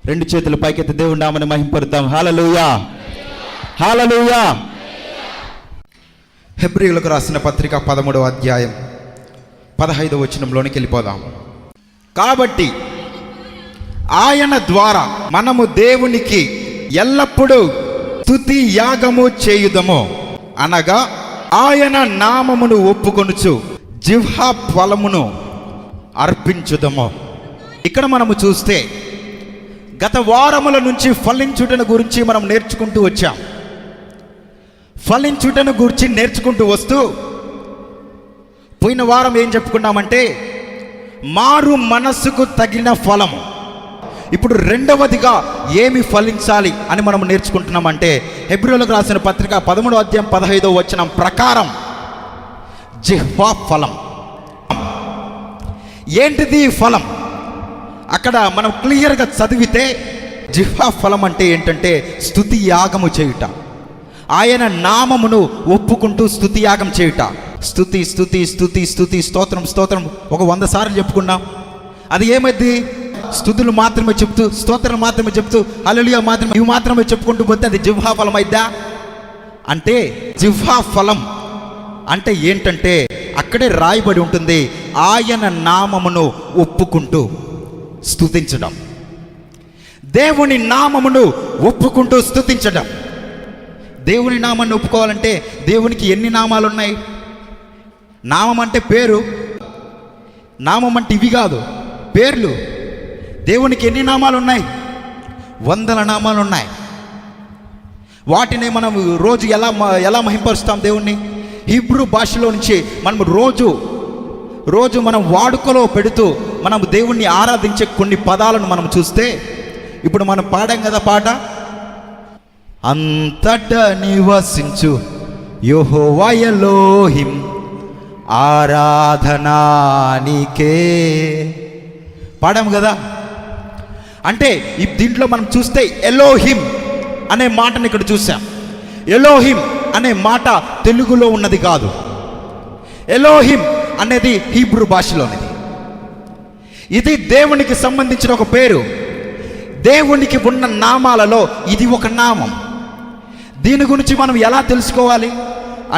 రెండు చేతులు పైకెత్తి దేవుని నామమును మహింపరుద్దాం. హల్లెలూయా, హల్లెలూయా. హెబ్రీయులకు రాసిన పత్రిక 13వ అధ్యాయం 15వ వచనంలోనికి వెళ్ళిపోదాం. కాబట్టి ఆయన ద్వారా మనము దేవునికి ఎల్లప్పుడూ స్తుతి యాగము చేయుదము, అనగా ఆయన నామమును ఒప్పుకొనుచు జిహ్వా ఫలమును అర్పించుదము. ఇక్కడ మనము చూస్తే గత వారముల నుంచి ఫలించుటను గురించి మనం నేర్చుకుంటూ వచ్చాం. ఫలించుటను గురించి నేర్చుకుంటూ వస్తూ పోయిన వారం ఏం చెప్పుకున్నామంటే మారు మనస్సుకు తగిన ఫలము. ఇప్పుడు రెండవదిగా ఏమి ఫలించాలి అని మనం నేర్చుకుంటున్నామంటే హెబ్రీయులకు రాసిన పత్రిక 13వ అధ్యాయం 15వ వచనం ప్రకారం జిహ్వా ఫలం. ఏంటిది ఫలం? అక్కడ మనం క్లియర్గా చదివితే జిహ్వా ఫలం అంటే ఏంటంటే స్తుతి యాగము చేయుట, ఆయన నామమును ఒప్పుకుంటూ స్తుతి యాగం చేయుట. స్తుతి స్తుతి స్తుతి స్తుతి స్తోత్రం స్తోత్రం ఒక 100 సార్లు చెప్పుకున్నాం. అది ఏమైంది? స్తుతులు మాత్రమే చెప్తూ, స్తోత్రం మాత్రమే చెప్తూ, హల్లెలూయా మాత్రమే, ఇవి మాత్రమే చెప్పుకుంటూ పోతే అది జిహ్వా ఫలం అయిద్దా? అంటే జిహ్వా ఫలం అంటే ఏంటంటే అక్కడే రాయబడి ఉంటుంది, ఆయన నామమును ఒప్పుకుంటూ స్తుతించడం. దేవుని నామమును ఒప్పుకుంటూ స్తుతించడం. దేవుని నామాన్ని ఒప్పుకోవాలంటే దేవునికి ఎన్ని నామాలు ఉన్నాయి? నామం అంటే పేరు, నామం అంటే ఇవి కాదు, పేర్లు. దేవునికి ఎన్ని నామాలు ఉన్నాయి? 100 నామాలు ఉన్నాయి. వాటిని మనం రోజు ఎలా మహింపరుస్తాం దేవుణ్ణి? హీబ్రూ భాషలో నుంచి మనం రోజు మనం వాడుకలో పెడుతూ మనం దేవుణ్ణి ఆరాధించే కొన్ని పదాలను మనం చూస్తే, ఇప్పుడు మనం పాడాం కదా పాట, అంతటా నివసించు యెహోవా ఎలోహిం ఆరాధనా నీకే పాడాం కదా. అంటే దీంట్లో మనం చూస్తే ఎలోహిం అనే మాటను ఇక్కడ చూసాం. ఎలోహిం అనే మాట తెలుగులో ఉన్నది కాదు. ఎలోహిం అనేది హీబ్రూ భాషలోనిది. ఇది దేవునికి సంబంధించిన ఒక పేరు. దేవునికి ఉన్న నామాలలో ఇది ఒక నామం. దీని గురించి మనం ఎలా తెలుసుకోవాలి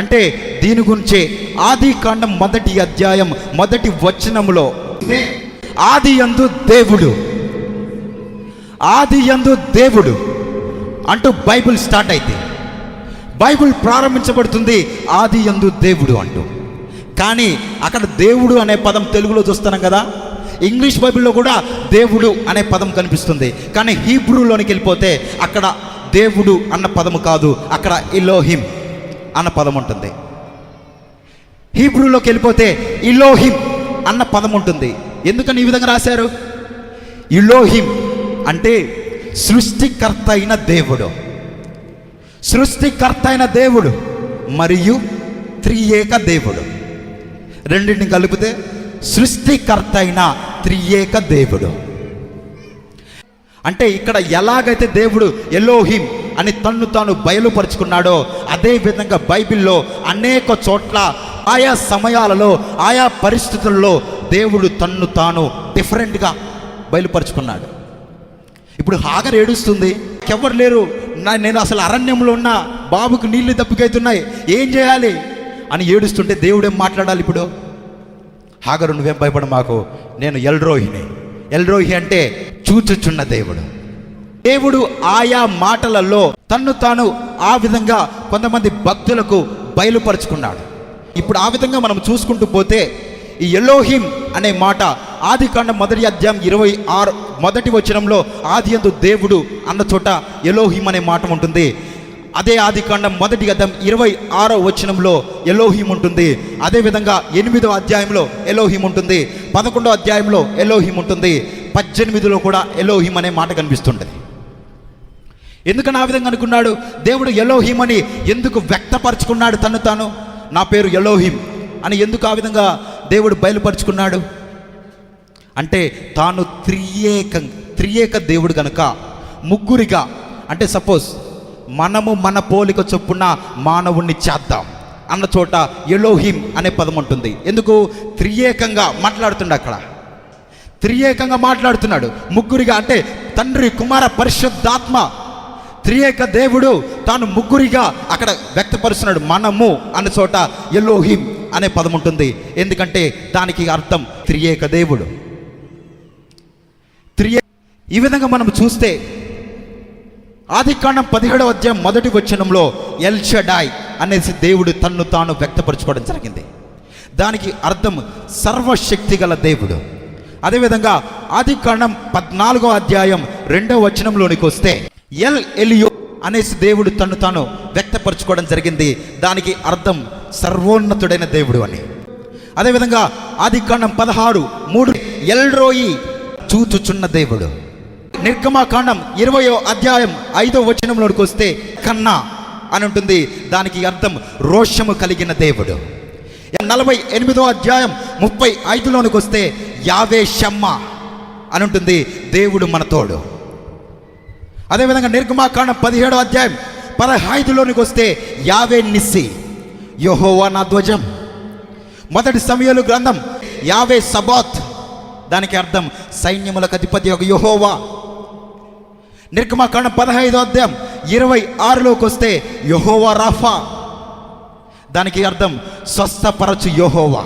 అంటే దీని గురించే ఆదికాండం 1వ అధ్యాయం 1వ వచనములో ఆదియందు దేవుడు అంటూ బైబిల్ స్టార్ట్ అయితే, బైబిల్ ప్రారంభించబడుతుంది ఆదియందు దేవుడు అంటూ. కానీ అక్కడ దేవుడు అనే పదం తెలుగులో చూస్తున్నాం కదా, ఇంగ్లీష్ బైబిల్లో కూడా దేవుడు అనే పదం కనిపిస్తుంది. కానీ హీబ్రూలోనికి వెళ్ళిపోతే అక్కడ దేవుడు అన్న పదము కాదు, అక్కడ ఎలోహిం అన్న పదం ఉంటుంది. హీబ్రూలోకి వెళ్ళిపోతే ఎలోహిం అన్న పదం ఉంటుంది. ఎందుకని ఈ విధంగా రాశారు? ఎలోహిం అంటే సృష్టికర్త అయిన దేవుడు, సృష్టికర్త అయిన దేవుడు మరియు త్రియేక దేవుడు. రెండింటిని కలిపితే సృష్టికర్త అయిన త్రియేక దేవుడు. అంటే ఇక్కడ ఎలాగైతే దేవుడు ఎలోహిం అని తన్ను తాను బయలుపరుచుకున్నాడో అదే విధంగా బైబిల్లో అనేక చోట్ల ఆయా సమయాలలో ఆయా పరిస్థితుల్లో దేవుడు తన్ను తాను డిఫరెంట్గా బయలుపరుచుకున్నాడు. ఇప్పుడు హాగర్ ఏడుస్తుంది, ఎవరు లేరు, నేను అసలు అరణ్యంలో ఉన్న, బాబుకు నీళ్లు దప్పికైతున్నాయి, ఏం చేయాలి అని ఏడుస్తుంటే దేవుడు ఏం మాట్లాడాలి? ఇప్పుడు హాగరు నువ్వేం భయపడ మాకు, నేను ఎల్రోహిని. ఎల్రోహి అంటే చూచుచున్న దేవుడు. దేవుడు ఆయా మాటలలో తన్ను తాను ఆ విధంగా కొంతమంది భక్తులకు బయలుపరుచుకున్నాడు. ఇప్పుడు ఆ విధంగా మనం చూసుకుంటూ పోతే ఈ ఎలోహిం అనే మాట ఆదికాండం 1వ అధ్యాయం 26 1వ వచనంలో ఆదియందు దేవుడు అన్న చోట ఎలోహిం అనే మాట ఉంటుంది. అదే ఆదికాండం 1వ అధ్యాయం 26వ వచనంలో ఎలోహిం ఉంటుంది. అదేవిధంగా 8వ అధ్యాయంలో ఎలోహిం ఉంటుంది, 11వ అధ్యాయంలో ఎలోహిం ఉంటుంది, 18లో కూడా ఎలోహిం అనే మాట కనిపిస్తుంటుంది. ఎందుకని ఆ విధంగా అనుకున్నాడు? దేవుడు ఎలోహిం అని ఎందుకు వ్యక్తపరుచుకున్నాడు? తను తాను నా పేరు ఎలోహిం అని ఎందుకు ఆ విధంగా దేవుడు బయలుపరుచుకున్నాడు? అంటే తాను త్రియేక దేవుడు కనుక ముగ్గురిగా, అంటే సపోజ్ మనము మన పోలిక చొప్పున మానవుణ్ణి చేద్దాం అన్న చోట ఎలోహిం అనే పదం ఉంటుంది. ఎందుకు? త్రియేకంగా మాట్లాడుతున్నాడు, అక్కడ త్రియేకంగా మాట్లాడుతున్నాడు. ముగ్గురిగా అంటే తండ్రి, కుమార, పరిశుద్ధాత్మ త్రియేక దేవుడు తాను ముగ్గురిగా అక్కడ వ్యక్తపరుస్తున్నాడు. మనము అన్న చోట ఎలోహిం అనే పదం ఉంటుంది. ఎందుకంటే దానికి అర్థం త్రియేక దేవుడు. ఈ విధంగా మనం చూస్తే ఆదికాండం 17వ అధ్యాయం 1వ వచనంలో ఎల్ షడాయ్ అనేసి దేవుడు తన్ను తాను వ్యక్తపరచుకోవడం జరిగింది. దానికి అర్థం సర్వశక్తి గల దేవుడు. అదేవిధంగా ఆదికాండం 14వ అధ్యాయం 2వ వచనంలోనికి వస్తే ఎల్ ఎలియో అనేసి దేవుడు తన్ను తాను వ్యక్తపరచుకోవడం జరిగింది. దానికి అర్థం సర్వోన్నతుడైన దేవుడు అని. అదేవిధంగా ఆదికాండం 16:3 ఎల్ రోయి చూచుచున్న దేవుడు. నిర్గమాకాండం 20వ అధ్యాయం 5వ వచనంలోకి వస్తే కన్నా అని ఉంటుంది. దానికి అర్థం రోషము కలిగిన దేవుడు. 48వ అధ్యాయం 35లోనికి వస్తే యావే షమ్మా అని ఉంటుంది, దేవుడు మన తోడు. అదేవిధంగా నిర్గమాకాండం 17వ అధ్యాయం 15లోనికి వస్తే యావే నిస్సి, యెహోవా నా ధ్వజం. 1 సమూయేలు గ్రంథం యావే సబాత్, దానికి అర్థం సైన్యములకు అధిపతి ఒక యెహోవా. నిర్గమాకాండం 15వ అధ్యాయం 26లోకి వస్తే యెహోవా రాఫా, దానికి అర్థం స్వస్థపరచు యెహోవా.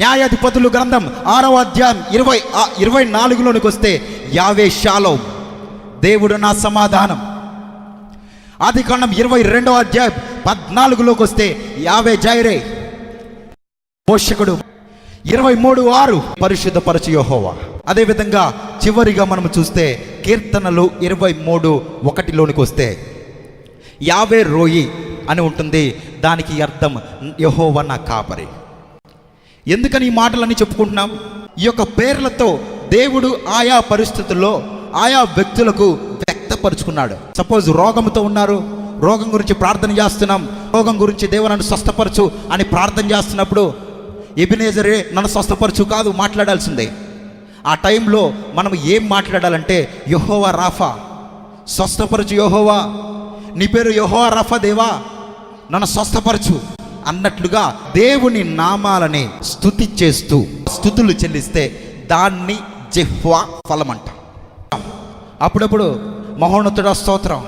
న్యాయాధిపతులు గ్రంథం 6వ అధ్యాయం 24లోనికి వస్తే యావే షాలోం, దేవుడు నా సమాధానం. ఆదికాండం 22వ అధ్యాయం 14లోకి వస్తే యావే జైరే, పోషకుడు. 23:6 పరిశుద్ధపరచు యెహోవా. అదేవిధంగా చివరిగా మనం చూస్తే కీర్తనలు 23:1లోనికి వస్తే యావే రోయి అని ఉంటుంది. దానికి అర్థం యెహోవా నా కాపరి. ఎందుకని ఈ మాటలన్నీ చెప్పుకుంటున్నాం? ఈ యొక్క పేర్లతో దేవుడు ఆయా పరిస్థితుల్లో ఆయా వ్యక్తులకు వ్యక్తపరుచుకున్నాడు. సపోజ్ రోగంతో ఉన్నారు, రోగం గురించి ప్రార్థన చేస్తున్నాం, రోగం గురించి దేవుడు నన్ను స్వస్థపరచు అని ప్రార్థన చేస్తున్నప్పుడు ఎబినేజరే నన్ను స్వస్థపరచు కాదు మాట్లాడాల్సిందే. ఆ టైంలో మనం ఏం మాట్లాడాలంటే యెహోవా రాఫా, స్వస్థపరచు యెహోవా, నీ పేరు యెహోవా రాఫా దేవా, నన్ను స్వస్థపరచు అన్నట్లుగా దేవుని నామాలని స్తుతి చేస్తూ స్తుతులు చెల్లిస్తే దాన్ని జిహ్వా ఫలం అంట. అప్పుడప్పుడు మహోన్నతుడా స్తోత్రం,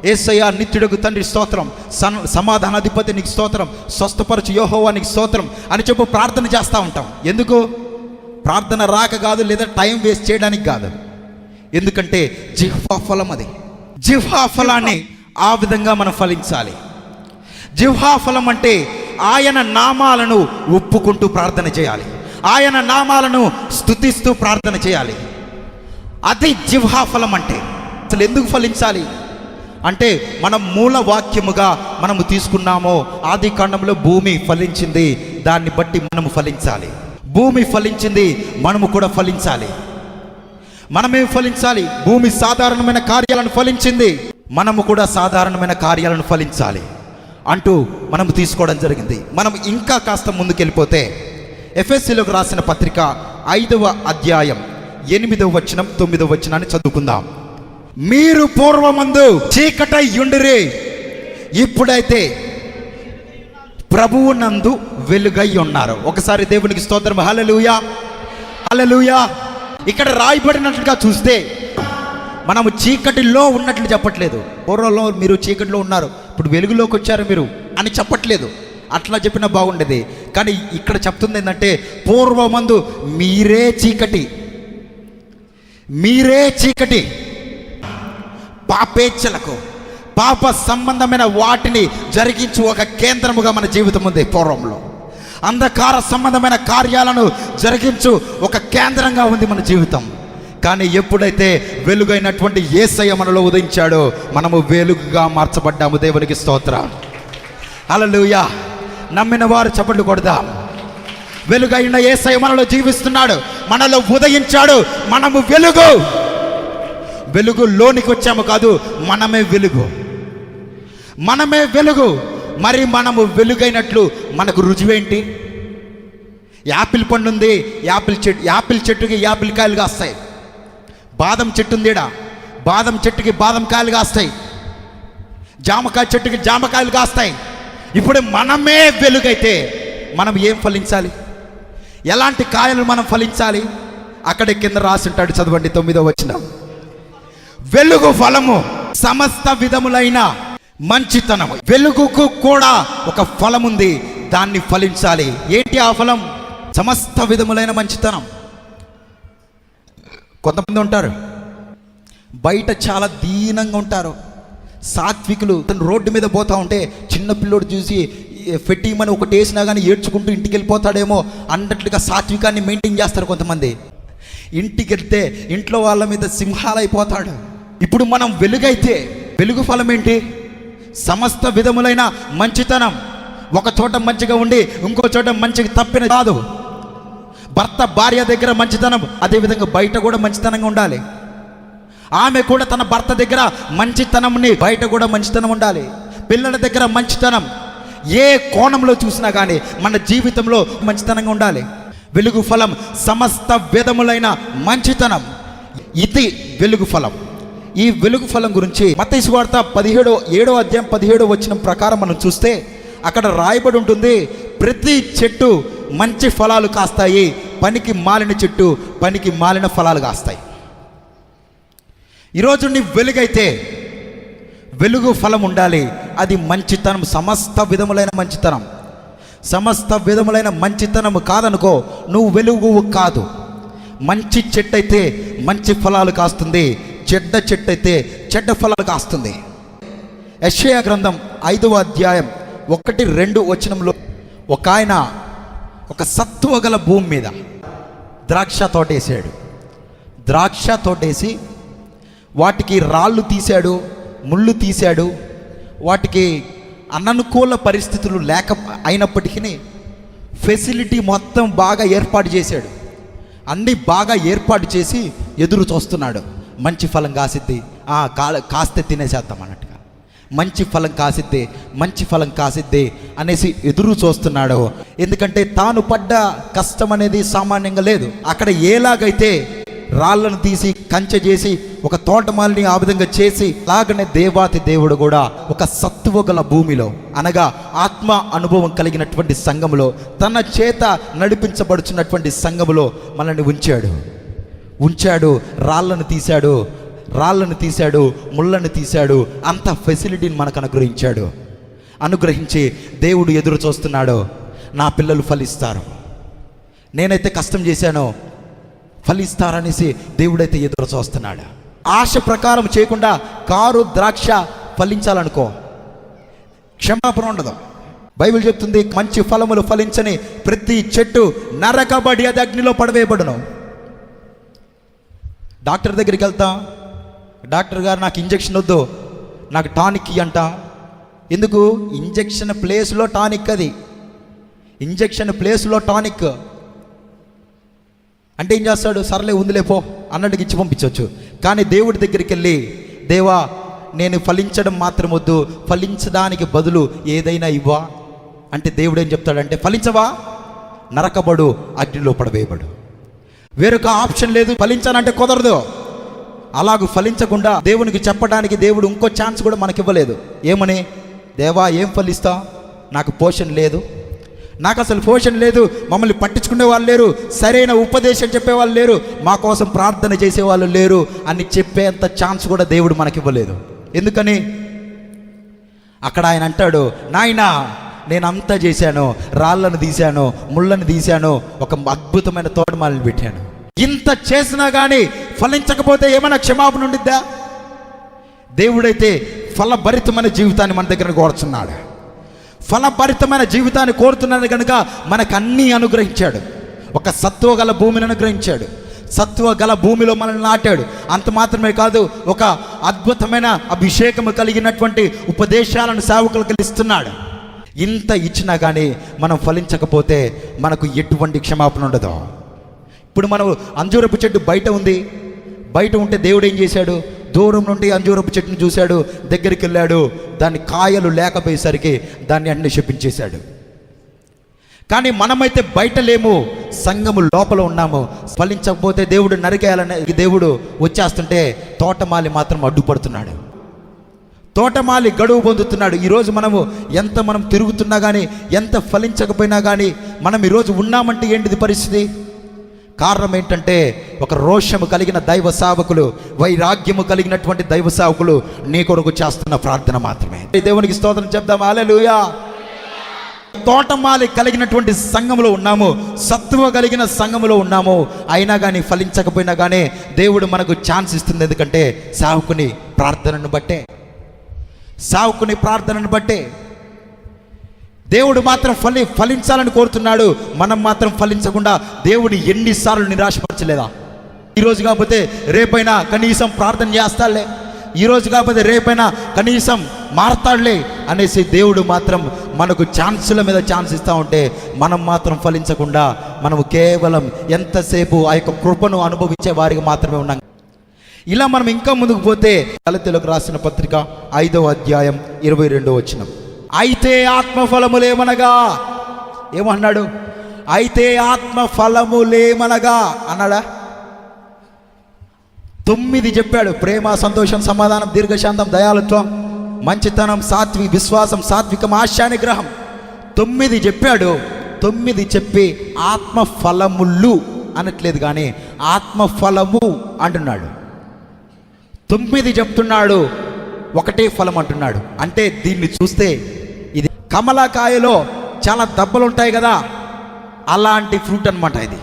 యేసయ్యా నిత్యుడకు తండ్రి స్తోత్రం, సమాధానాధిపతి నీకు స్తోత్రం, స్వస్థపరచు యెహోవా నీకు స్తోత్రం అని చెప్పి ప్రార్థన చేస్తూ ఉంటాం. ఎందుకు? ప్రార్థన రాక కాదు, లేదా టైం వేస్ట్ చేయడానికి కాదు. ఎందుకంటే జిహ్వా ఫలం అది. జిహ్వా ఫలాన్ని ఆ విధంగా మనం ఫలించాలి. జిహ్వా ఫలం అంటే ఆయన నామాలను ఒప్పుకుంటూ ప్రార్థన చేయాలి, ఆయన నామాలను స్తుతిస్తూ ప్రార్థన చేయాలి. అది జిహ్వా ఫలం అంటే. అసలు ఎందుకు ఫలించాలి అంటే మనం మూల వాక్యముగా మనము తీసుకున్నామో ఆదికాండంలో భూమి ఫలించింది, దాన్ని బట్టి మనము ఫలించాలి. భూమి ఫలించింది, మనము కూడా ఫలించాలి. మనమేం ఫలించాలి? భూమి సాధారణమైన కార్యాలను ఫలించింది, మనము కూడా సాధారణమైన కార్యాలను ఫలించాలి అంటూ మనము తీసుకోవడం జరిగింది. మనం ఇంకా కాస్త ముందుకెళ్ళిపోతే ఎఫెసీయులకు రాసిన పత్రిక 5వ అధ్యాయం 8వ వచనం 9వ వచనాన్ని చదువుకుందాం. మీరు పూర్వమందు చీకటై యుండిరి, ఇప్పుడైతే ప్రభువు నందు వెలుగై ఉన్నారు. ఒకసారి దేవునికి స్తోత్రం. హల్లెలూయా, హల్లెలూయా. ఇక్కడ రాయబడినట్లుగా చూస్తే మనము చీకటిలో ఉన్నట్లు చెప్పట్లేదు. పూర్వంలో మీరు చీకటిలో ఉన్నారు, ఇప్పుడు వెలుగులోకి వచ్చారు మీరు అని చెప్పట్లేదు. అట్లా చెప్పినా బాగుండేది. కానీ ఇక్కడ చెప్తుంది ఏంటంటే పూర్వమందు మీరే చీకటి, మీరే చీకటి, పాపేచ్ఛలకు పాప సంబంధమైన వాటిని జరిగించు ఒక కేంద్రముగా మన జీవితం ఉంది. పూర్వంలో అంధకార సంబంధమైన కార్యాలను జరిగించు ఒక కేంద్రంగా ఉంది మన జీవితం. కానీ ఎప్పుడైతే వెలుగైనటువంటి యేసయ్య మనలో ఉదయించాడో మనము వెలుగుగా మార్చబడ్డాము. దేవునికి స్తోత్రం, హల్లెలూయా. నమ్మిన వారు చప్పట్లు కొడదాం. వెలుగైన యేసయ్య మనలో జీవిస్తున్నాడు, మనలో ఉదయించాడు. మనము వెలుగు, వెలుగులోనికి వచ్చాము కాదు, మనమే వెలుగు, మనమే వెలుగు. మరి మనము వెలుగైనట్లు మనకు రుజువేంటి? యాపిల్ పండు ఉంది, యాపిల్ చెట్టుకి యాపిల్ కాయలు కాస్తాయి. బాదం చెట్టు ఉందిడా, బాదం చెట్టుకి బాదం కాయలు కాస్తాయి. జామకాయ చెట్టుకి జామకాయలు కాస్తాయి. ఇప్పుడు మనమే వెలుగైతే మనం ఏం ఫలించాలి? ఎలాంటి కాయలు మనం ఫలించాలి? అక్కడే కింద రాసి ఉంటాడు, చదవండి 9వ వచనం. వెలుగు ఫలము సమస్త విధములైన మంచితనము. వెలుగుకు కూడా ఒక ఫలం ఉంది, దాన్ని ఫలించాలి. ఏంటి ఆ ఫలం? సమస్త విధములైన మంచితనం. కొంతమంది ఉంటారు బయట చాలా దీనంగా ఉంటారు, సాత్వికులు. రోడ్డు మీద పోతా ఉంటే చిన్న పిల్లోడు చూసి ఫెట్టిమని ఒకటి వేసినా కానీ ఏడ్చుకుంటూ ఇంటికి వెళ్ళిపోతాడేమో అన్నట్లుగా సాత్వికాన్ని మెయింటైన్ చేస్తారు కొంతమంది. ఇంటికి వెళ్తే ఇంట్లో వాళ్ళ మీద సింహాలైపోతాడు. ఇప్పుడు మనం వెలుగైతే వెలుగు ఫలం ఏంటి? సమస్త విధములైన మంచితనం. ఒక చోట మంచిగా ఉండి ఇంకో చోట మంచిగా తప్పిన కాదు. భర్త భార్య దగ్గర మంచితనం, అదేవిధంగా బయట కూడా మంచితనంగా ఉండాలి. ఆమె కూడా తన భర్త దగ్గర మంచితనంని, బయట కూడా మంచితనం ఉండాలి. పిల్లల దగ్గర మంచితనం, ఏ కోణంలో చూసినా కానీ మన జీవితంలో మంచితనంగా ఉండాలి. వెలుగు ఫలం సమస్త విధములైన మంచితనం. ఇది వెలుగు ఫలం. ఈ వెలుగు ఫలం గురించి మత్తయి సువార్త 7వ అధ్యాయం 17వ వచనం ప్రకారం మనం చూస్తే అక్కడ రాయబడి ఉంటుంది, ప్రతి చెట్టు మంచి ఫలాలు కాస్తాయి, పనికి మాలిన చెట్టు పనికి మాలిన ఫలాలు కాస్తాయి. ఈరోజు నీ వెలుగైతే వెలుగు ఫలం ఉండాలి. అది మంచితనం, సమస్త విధములైన మంచితనం. సమస్త విధములైన మంచితనము కాదనుకో, నువ్వు వెలుగు కాదు. మంచి చెట్టు అయితే మంచి ఫలాలు కాస్తుంది, చెడ్డ చెట్టు అయితే చెడ్డ ఫలాలు కాస్తుంది. యెషయా గ్రంథం 5వ అధ్యాయం 1-2 వచనంలో ఒక ఆయన ఒక సత్తువ గల భూమి మీద ద్రాక్ష తోటేసాడు. ద్రాక్ష తోటేసి వాటికి రాళ్ళు తీశాడు, ముళ్ళు తీశాడు. వాటికి అననుకూల పరిస్థితులు అయినప్పటికీ ఫెసిలిటీ మొత్తం బాగా ఏర్పాటు చేశాడు. అన్నీ బాగా ఏర్పాటు చేసి ఎదురు చూస్తున్నాడు. మంచి ఫలం కాసిద్ది, కాస్తే తినేసేద్దాం అన్నట్టుగా. మంచి ఫలం కాసిద్ది, మంచి ఫలం కాసిద్ది అనేసి ఎదురు చూస్తున్నాడు. ఎందుకంటే తాను పడ్డ కష్టం అనేది సామాన్యంగా లేదు. అక్కడ ఎలాగైతే రాళ్ళను తీసి కంచె చేసి ఒక తోటమాలిని ఆ విధంగా చేసి, అలాగనే దేవాతి దేవుడు కూడా ఒక సత్తువ గల భూమిలో, అనగా ఆత్మ అనుభవం కలిగినటువంటి సంఘములో, తన చేత నడిపించబడుచున్నటువంటి సంఘములో మనల్ని ఉంచాడు. రాళ్ళను తీశాడు, ముళ్ళను తీశాడు. అంత ఫెసిలిటీని మనకు అనుగ్రహించి దేవుడు ఎదురు చూస్తున్నాడు. నా పిల్లలు ఫలిస్తారు, నేనైతే కష్టం చేశానో ఫలిస్తారనేసి దేవుడైతే ఎదురు చూస్తున్నాడు. ఆశ ప్రకారం చేయకుండా కారు ద్రాక్ష ఫలించాలనుకో, క్షమాపణ ఉండదు. బైబిల్ చెప్తుంది, మంచి ఫలములు ఫలించని ప్రతి చెట్టు నరకబడి అది అగ్నిలో పడవేయబడును. డాక్టర్ దగ్గరికి వెళ్తాం, డాక్టర్ గారు నాకు ఇంజెక్షన్ వద్దు, నాకు టానిక్ అంట. ఎందుకు? ఇంజెక్షన్ ప్లేస్లో టానిక్. అది ఇంజెక్షన్ ప్లేస్లో టానిక్ అంటే ఏం చేస్తాడు? సర్లే ఉందిలేపో అన్నట్టుగా ఇచ్చి పంపించవచ్చు. కానీ దేవుడి దగ్గరికి వెళ్ళి, దేవా నేను ఫలించడం మాత్రం వద్దు, ఫలించడానికి బదులు ఏదైనా ఇవ్వా అంటే దేవుడు ఏం చెప్తాడంటే, ఫలించవా, నరకబడు, అగ్నిలో పడవేయబడు. వేరొక ఆప్షన్ లేదు. ఫలించాలంటే కుదరదు. అలాగూ ఫలించకుండా దేవునికి చెప్పడానికి దేవుడు ఇంకో ఛాన్స్ కూడా మనకి ఇవ్వలేదు. ఏమని? దేవా ఏం ఫలిస్తా, నాకు పోషణ లేదు, నాకు అసలు పోషణ లేదు, మమ్మల్ని పట్టించుకునే వాళ్ళు లేరు, సరైన ఉపదేశం చెప్పేవాళ్ళు లేరు, మా కోసం ప్రార్థన చేసేవాళ్ళు లేరు అని చెప్పేంత ఛాన్స్ కూడా దేవుడు మనకి ఇవ్వలేదు. ఎందుకని? అక్కడ ఆయన అంటాడు, నాయనా నేను అంతా చేశాను, రాళ్ళను తీశాను, ముళ్ళను తీశాను, ఒక అద్భుతమైన తోటమాలిని పెట్టాను. ఇంత చేసినా కానీ ఫలించకపోతే ఏమైనా క్షమాపణ ఉండిద్దా? దేవుడైతే ఫలభరితమైన జీవితాన్ని మన దగ్గర కోరుచున్నాడు. ఫలభరితమైన జీవితాన్ని కోరుతున్నాడు కనుక మనకు అన్నీ అనుగ్రహించాడు. ఒక సత్వ గల భూమిని అనుగ్రహించాడు. సత్వ గల భూమిలో మనల్ని నాటాడు. అంత మాత్రమే కాదు, ఒక అద్భుతమైన అభిషేకము కలిగినటువంటి ఉపదేశాలను సేవకులకు ఇస్తున్నాడు. ఇంత ఇచ్చినా కానీ మనం ఫలించకపోతే మనకు ఎటువంటి క్షమాపణ ఉండదు. ఇప్పుడు మనం అంజూరపు చెట్టు బయట ఉంది, బయట ఉంటే దేవుడు ఏం చేశాడు? దూరం నుండి అంజూరపు చెట్టును చూశాడు, దగ్గరికి వెళ్ళాడు, దాని కాయలు లేకపోయేసరికి దాన్ని అన్ని శపించేశాడు. కానీ మనమైతే బయట లేము, సంఘము లోపల ఉన్నాము. ఫలించకపోతే దేవుడు నరికేయాలని దేవుడు వచ్చేస్తుంటే తోటమాలి మాత్రం అడ్డుపడుతున్నాడు. తోటమాలి గడువు పొందుతున్నాడు. ఈరోజు మనం తిరుగుతున్నా కానీ, ఎంత ఫలించకపోయినా కానీ, మనం ఈరోజు ఉన్నామంటే ఏంటిది పరిస్థితి? కారణం ఏంటంటే ఒక రోషము కలిగిన దైవ సేవకులు, వైరాగ్యము కలిగినటువంటి దైవ సేవకులు నీ కొరకు చేస్తున్న ప్రార్థన మాత్రమే. దేవునికి స్తోత్రం చెప్దాం. హల్లెలూయా. తోటమాలి కలిగినటువంటి సంఘములో ఉన్నాము, సత్తువ కలిగిన సంఘములో ఉన్నాము. అయినా కానీ ఫలించకపోయినా కానీ దేవుడు మనకు ఛాన్స్ ఇస్తుంది. ఎందుకంటే సేవకుని ప్రార్థనను బట్టే దేవుడు మాత్రం ఫలించాలని కోరుతున్నాడు. మనం మాత్రం ఫలించకుండా దేవుడు ఎన్నిసార్లు నిరాశపరచలేదా? ఈరోజు కాకపోతే రేపైనా కనీసం ప్రార్థన చేస్తాడులే, ఈరోజు కాకపోతే రేపైనా కనీసం మారతాడులే అనేసి దేవుడు మాత్రం మనకు ఛాన్సుల మీద ఛాన్స్ ఇస్తూ ఉంటే మనం మాత్రం ఫలించకుండా మనము కేవలం ఎంతసేపు ఆ యొక్క కృపను అనుభవించే వారికి మాత్రమే ఉన్నాం. ఇలా మనం ఇంకా ముందుకు పోతే గలతీయులకు రాసిన పత్రిక 5వ అధ్యాయం 22వ వచనం, అయితే ఆత్మఫలములేమనగా, ఏమన్నాడు? అయితే ఆత్మఫలములేమనగా అన్నాడా? 9 చెప్పాడు. ప్రేమ, సంతోషం, సమాధానం, దీర్ఘశాంతం, దయాళుత్వం, మంచితనం, విశ్వాసం, సాత్వికం, ఆశానిగ్రహం. 9 చెప్పాడు. 9 చెప్పి ఆత్మఫలములు అనట్లేదు, కానీ ఆత్మఫలము అంటున్నాడు. 9 చెప్తున్నాడు, ఒకటే ఫలం అంటున్నాడు. అంటే దీన్ని చూస్తే ఇది కమలకాయలో చాలా దెబ్బలు ఉంటాయి కదా, అలాంటి ఫ్రూట్ అన్నమాట ఇది.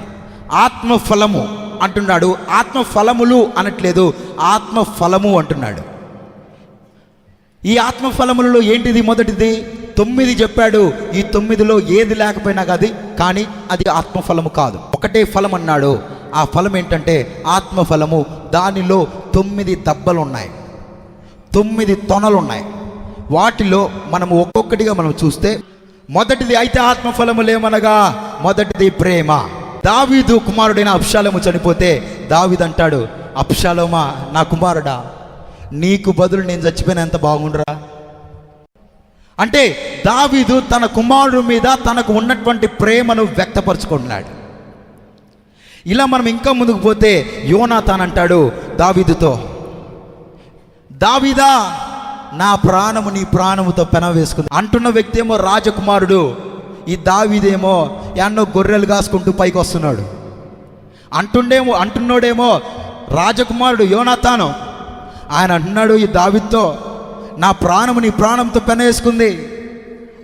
ఆత్మఫలము అంటున్నాడు, ఆత్మఫలములు అనట్లేదు, ఆత్మఫలము అంటున్నాడు. ఈ ఆత్మఫలములలో ఏంటిది? మొదటిది 9 చెప్పాడు. ఈ 9లో ఏది లేకపోయినా కానీ అది ఆత్మఫలము కాదు, ఒకటే ఫలం అన్నాడు. ఆ ఫలం ఏంటంటే ఆత్మఫలము. దానిలో 9 దెబ్బలు ఉన్నాయి, 9 తొనలు ఉన్నాయి. వాటిలో మనము ఒక్కొక్కటిగా మనం చూస్తే, మొదటిది అయితే ఆత్మఫలములేమనగా, మొదటిది ప్రేమ. దావీదు కుమారుడైన అబ్షాలోము చనిపోతే దావీదు అంటాడు, అబ్షాలోమా నా కుమారుడా, నీకు బదులు నేను చచ్చిపోయిన ఎంత బాగుండరా. అంటే దావీదు తన కుమారుడి మీద తనకు ఉన్నటువంటి ప్రేమను వ్యక్తపరుచుకుంటున్నాడు. ఇలా మనం ఇంకా ముందుకు పోతే యోనాతాన్ అంటాడు దావీదుతో, దావీదా నా ప్రాణము నీ ప్రాణముతో పెనవ వేసుకుంది అంటున్న వ్యక్తి ఏమో రాజకుమారుడు, ఈ దావీదేమో ఎన్నో గొర్రెలు కాసుకుంటూ పైకి వస్తున్నాడు. అంటున్నోడేమో రాజకుమారుడు యోనాతాను. ఆయన అంటున్నాడు ఈ దావీదుతో, నా ప్రాణము నీ ప్రాణంతో పెన వేసుకుంది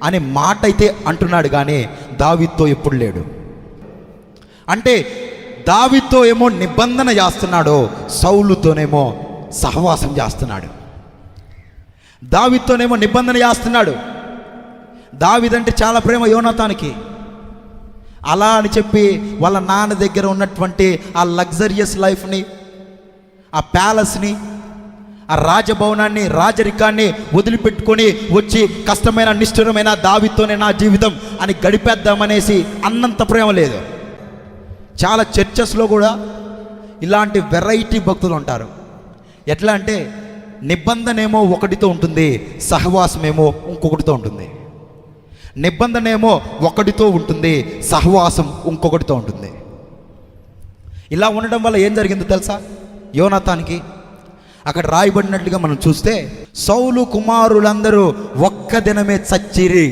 అనే మాట అయితే అంటున్నాడు, కానీ దావీదుతో ఎప్పుడు లేడు. అంటే దావీదుతో ఏమో నిబంధన చేస్తున్నాడు, సౌలుతోనేమో సహవాసం చేస్తున్నాడు. దావీదుతోనేమో నిబంధన చేస్తున్నాడు. దావీదంటే చాలా ప్రేమ యోనాతానికి. అలా అని చెప్పి వాళ్ళ నాన్న దగ్గర ఉన్నటువంటి ఆ లగ్జరియస్ లైఫ్ని, ఆ ప్యాలెస్ని, ఆ రాజభవనాన్ని, రాజరికాన్ని వదిలిపెట్టుకొని వచ్చి కష్టమైన నిష్ఠురమైన దావీదుతోనే నా జీవితం అని గడిపేద్దామనేసి అన్నంత ప్రేమ లేదు. చాలా చర్చెస్లో కూడా ఇలాంటి వెరైటీ భక్తులు ఉంటారు. ఎట్లా అంటే నిబంధన ఏమో ఒకటితో ఉంటుంది, సహవాసమేమో ఇంకొకటితో ఉంటుంది. నిబంధన ఏమో ఒకటితో ఉంటుంది, సహవాసం ఇంకొకటితో ఉంటుంది. ఇలా ఉండడం వల్ల ఏం జరిగిందో తెలుసా? యోనాతానికి అక్కడ రాయబడినట్లుగా మనం చూస్తే, సౌలు కుమారులందరూ ఒక్క దినమే చచ్చిరి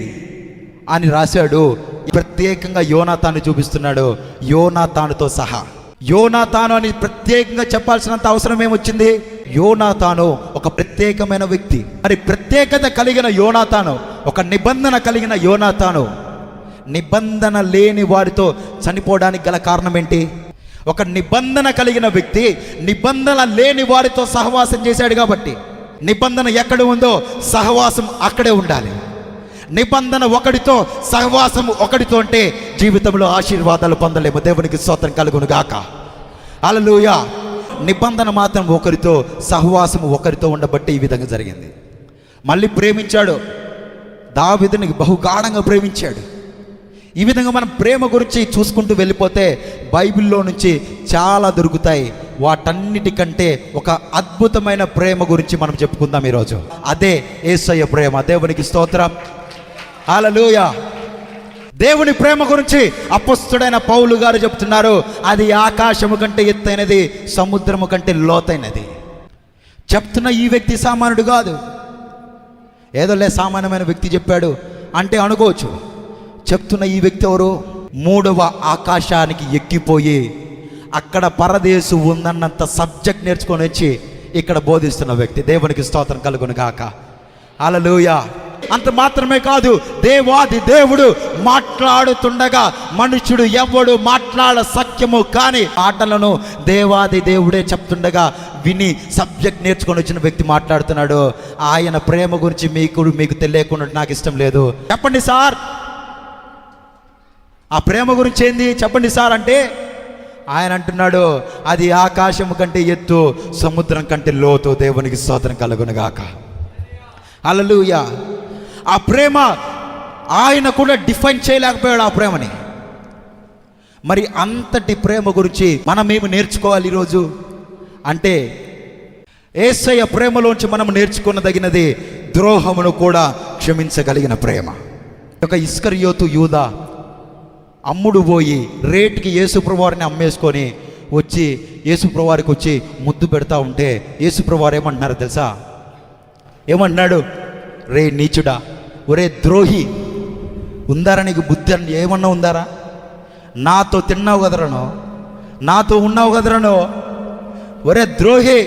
అని రాశాడు. ప్రత్యేకంగా యోనాతాను చూపిస్తున్నాడు, యోనాతానుతో సహా. యోనాతాను అని ప్రత్యేకంగా చెప్పాల్సినంత అవసరం ఏమొచ్చింది? యోనాతాను ఒక ప్రత్యేకమైన వ్యక్తి. మరి ప్రత్యేకత కలిగిన యోనాతాను, ఒక నిబంధన కలిగిన యోనాతాను, నిబంధన లేని వారితో చనిపోవడానికి గల కారణం ఏంటి? ఒక నిబంధన కలిగిన వ్యక్తి నిబంధన లేని వారితో సహవాసం చేశాడు కాబట్టి, నిబంధన ఎక్కడ ఉందో సహవాసం అక్కడే ఉండాలి. నిబంధన ఒకటితో సహవాసం ఒకటితో అంటే జీవితంలో ఆశీర్వాదాలు పొందలేము. దేవునికి స్తోత్రం కలుగును గాక. హల్లెలూయా. నిబంధన మాత్రం ఒకరితో, సహవాసం ఒకరితో ఉండబట్టి ఈ విధంగా జరిగింది. మళ్ళీ ప్రేమించాడు, దావీదుని బహుగాఢంగా ప్రేమించాడు. ఈ విధంగా మనం ప్రేమ గురించి చూసుకుంటూ వెళ్ళిపోతే బైబిల్లో నుంచి చాలా దొరుకుతాయి. వాటన్నిటికంటే ఒక అద్భుతమైన ప్రేమ గురించి మనం చెప్పుకుందాం ఈరోజు. అదే యేసయ్య ప్రేమ. దేవునికి స్తోత్రం. హల్లెలూయా. దేవుని ప్రేమ గురించి అపొస్తలుడైన పౌలు గారు చెప్తున్నారు, అది ఆకాశము కంటే ఎత్తైనది, సముద్రము కంటే లోతైనది. చెప్తున్న ఈ వ్యక్తి సామాన్యుడు కాదు. ఏదోలే సామాన్యమైన వ్యక్తి చెప్పాడు అంటే అనుకోవచ్చు. చెప్తున్న ఈ వ్యక్తి ఎవరు? 3వ ఆకాశానికి ఎక్కిపోయి అక్కడ పరదేశు ఉందన్నంత సబ్జెక్ట్ నేర్చుకొని వచ్చి ఇక్కడ బోధిస్తున్న వ్యక్తి. దేవునికి స్తోత్రం కలుగును గాక. హల్లెలూయా. అంత మాత్రమే కాదు, దేవాది దేవుడు మాట్లాడుతుండగా మనుషుడు ఎవడు మాట్లాడ సఖ్యము కానీ ఆటలను దేవాది దేవుడే చెప్తుండగా విని సబ్జెక్ట్ నేర్చుకొని వచ్చిన వ్యక్తి మాట్లాడుతున్నాడు. ఆయన ప్రేమ గురించి మీకు తెలియకుండా నాకు ఇష్టం లేదు. చెప్పండి సార్, ఆ ప్రేమ గురించి ఏంది చెప్పండి సార్ అంటే ఆయన అంటున్నాడు, అది ఆకాశం కంటే ఎత్తు, సముద్రం కంటే లోతు. దేవునికి స్తోత్రం కలుగును గాక. హల్లెలూయా. ఆ ప్రేమ ఆయన కూడా డిఫైన్ చేయలేకపోయాడు ఆ ప్రేమని. మరి అంతటి ప్రేమ గురించి మనమేమి నేర్చుకోవాలి ఈరోజు అంటే, యేసయ్య ప్రేమలోంచి మనం నేర్చుకున్నదగినది ద్రోహమును కూడా క్షమించగలిగిన ప్రేమ. ఒక ఇస్కరియోతు యూదా అమ్ముడు పోయి రేటుకి యేసుప్రభువారిని అమ్మేసుకొని వచ్చి యేసుప్రభువారికి వచ్చి ముద్దు పెడతా ఉంటే యేసుప్రభువారు ఏమంటున్నారు తెలుసా? ఏమంటున్నాడు? రే నీచుడా, ఒరే ద్రోహి, ఉందారా నీకు బుద్ధి అని ఏమన్నా ఉందారా? నాతో తిన్నావు కదరనో, నాతో ఉన్నావు కదరనో, ఒరే ద్రోహి,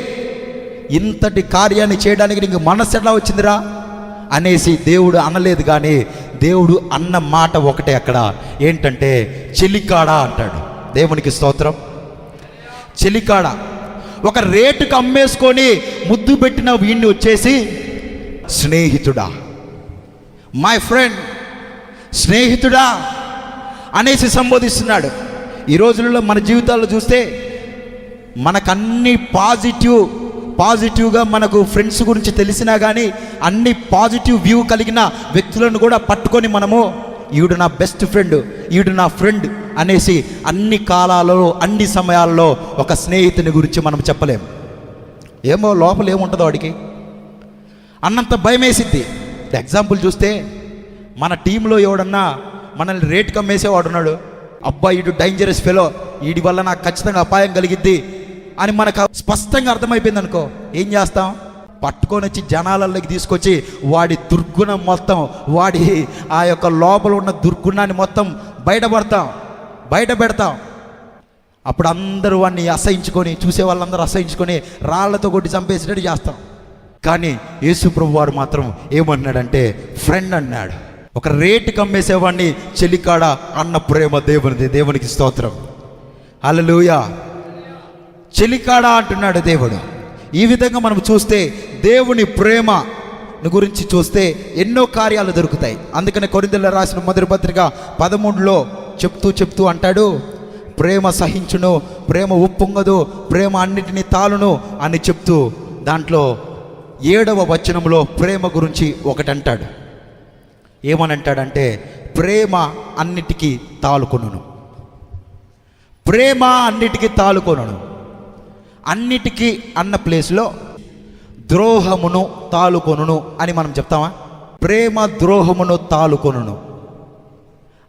ఇంతటి కార్యాన్ని చేయడానికి నీకు మనసు ఎట్లా వచ్చిందిరా అనేసి దేవుడు అనలేదు. కానీ దేవుడు అన్న మాట ఒకటే అక్కడ, ఏంటంటే చెలికాడా అంటాడు. దేవునికి స్తోత్రం. చెలికాడా. ఒక రేటుకు అమ్మేసుకొని ముద్దు పెట్టిన వీడిని వచ్చేసి స్నేహితుడా, మై ఫ్రెండ్, స్నేహితుడా అనేసి సంబోధిస్తున్నాడు. ఈ రోజుల్లో మన జీవితాల్లో చూస్తే మనకన్నీ పాజిటివ్గా మనకు ఫ్రెండ్స్ గురించి తెలిసినా కానీ అన్ని పాజిటివ్ వ్యూ కలిగిన వ్యక్తులను కూడా పట్టుకొని మనము ఈవిడు నా బెస్ట్ ఫ్రెండ్, ఈవిడు నా ఫ్రెండ్ అనేసి అన్ని కాలాలలో అన్ని సమయాల్లో ఒక స్నేహితుని గురించి మనం చెప్పలేము. ఏమో లోపల ఏముంటుందో వాడికి అన్నంత భయం వేసిద్ది. ఎగ్జాంపుల్ చూస్తే మన టీంలో ఎవడన్నా మనల్ని రేట్ కమ్మేసేవాడు ఉన్నాడు, అబ్బా ఈడు డేంజరస్ ఫెలో, వీడి వల్ల నాకు ఖచ్చితంగా అపాయం కలిగిద్ది అని మనకు స్పష్టంగా అర్థమైపోయింది అనుకో, ఏం చేస్తాం? పట్టుకొని వచ్చి జనాలలోకి తీసుకొచ్చి వాడి దుర్గుణం మొత్తం, వాడి ఆ యొక్క లోపల ఉన్న దుర్గుణాన్ని మొత్తం బయట పెడతాం. అప్పుడు అందరూ వాడిని అసహించుకొని, చూసే వాళ్ళందరూ అసహించుకొని రాళ్లతో కొట్టి చంపేసేటట్టు చేస్తాం. కానీ యేసు ప్రభువారు మాత్రం ఏమన్నాడంటే ఫ్రెండ్ అన్నాడు. ఒక రేటుకి అమ్మేసేవాడిని చెలికాడ అన్న ప్రేమ దేవునిది. దేవునికి స్తోత్రం. హల్లెలూయా. చెలికాడా అంటున్నాడు దేవుడు. ఈ విధంగా మనం చూస్తే దేవుని ప్రేమ గురించి చూస్తే ఎన్నో కార్యాలు దొరుకుతాయి. అందుకనే కొరింథీయులకు రాసిన మొదటి పత్రిక 13లో చెప్తూ అంటాడు, ప్రేమ సహించును, ప్రేమ ఉప్పొంగదు, ప్రేమ అన్నిటినీ తాళును అని చెప్తూ దాంట్లో 7వ వచనంలో ప్రేమ గురించి ఒకటి అంటాడు. ఏమనంటాడంటే ప్రేమ అన్నిటికీ తాళుకొనును. ప్రేమ అన్నిటికీ తాళుకొనును. అన్నిటికీ అన్న ప్లేస్లో ద్రోహమును తాళుకొనును అని మనం చెప్తామా? ప్రేమ ద్రోహమును తాళుకొనును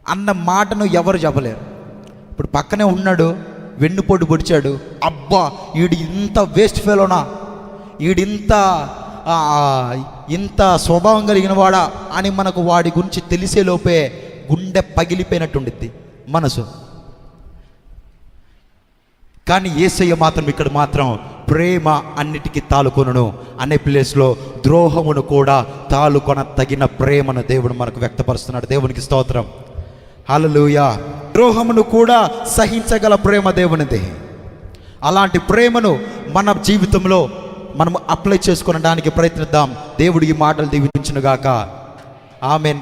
అన్న మాటను ఎవరు చెప్పలేరు. ఇప్పుడు పక్కనే ఉన్నాడు, వెన్నుపోటు పొడిచాడు, అబ్బా వీడు ఇంత వేస్ట్ ఫెలోనా, ఇంత స్వభావం కలిగిన వాడా అని మనకు వాడి గురించి తెలిసే లోపే గుండె పగిలిపోయినట్టుండిద్ది మనసు. కానీ యేసయ్య మాత్రం ఇక్కడ మాత్రం ప్రేమ అన్నిటికీ తాళుకొనును అనే ప్లేస్లో ద్రోహమును కూడా తాళుకొన తగిన ప్రేమను దేవుడు మనకు వ్యక్తపరుస్తున్నాడు. దేవునికి స్తోత్రం. హల్లెలూయా. ద్రోహమును కూడా సహించగల ప్రేమ దేవునిది. అలాంటి ప్రేమను మన జీవితంలో మనం అప్లై చేసుకొనడానికి ప్రయత్నిద్దాం. దేవుడు ఈ మాటలు దీవించునుగాక. ఆమేన్.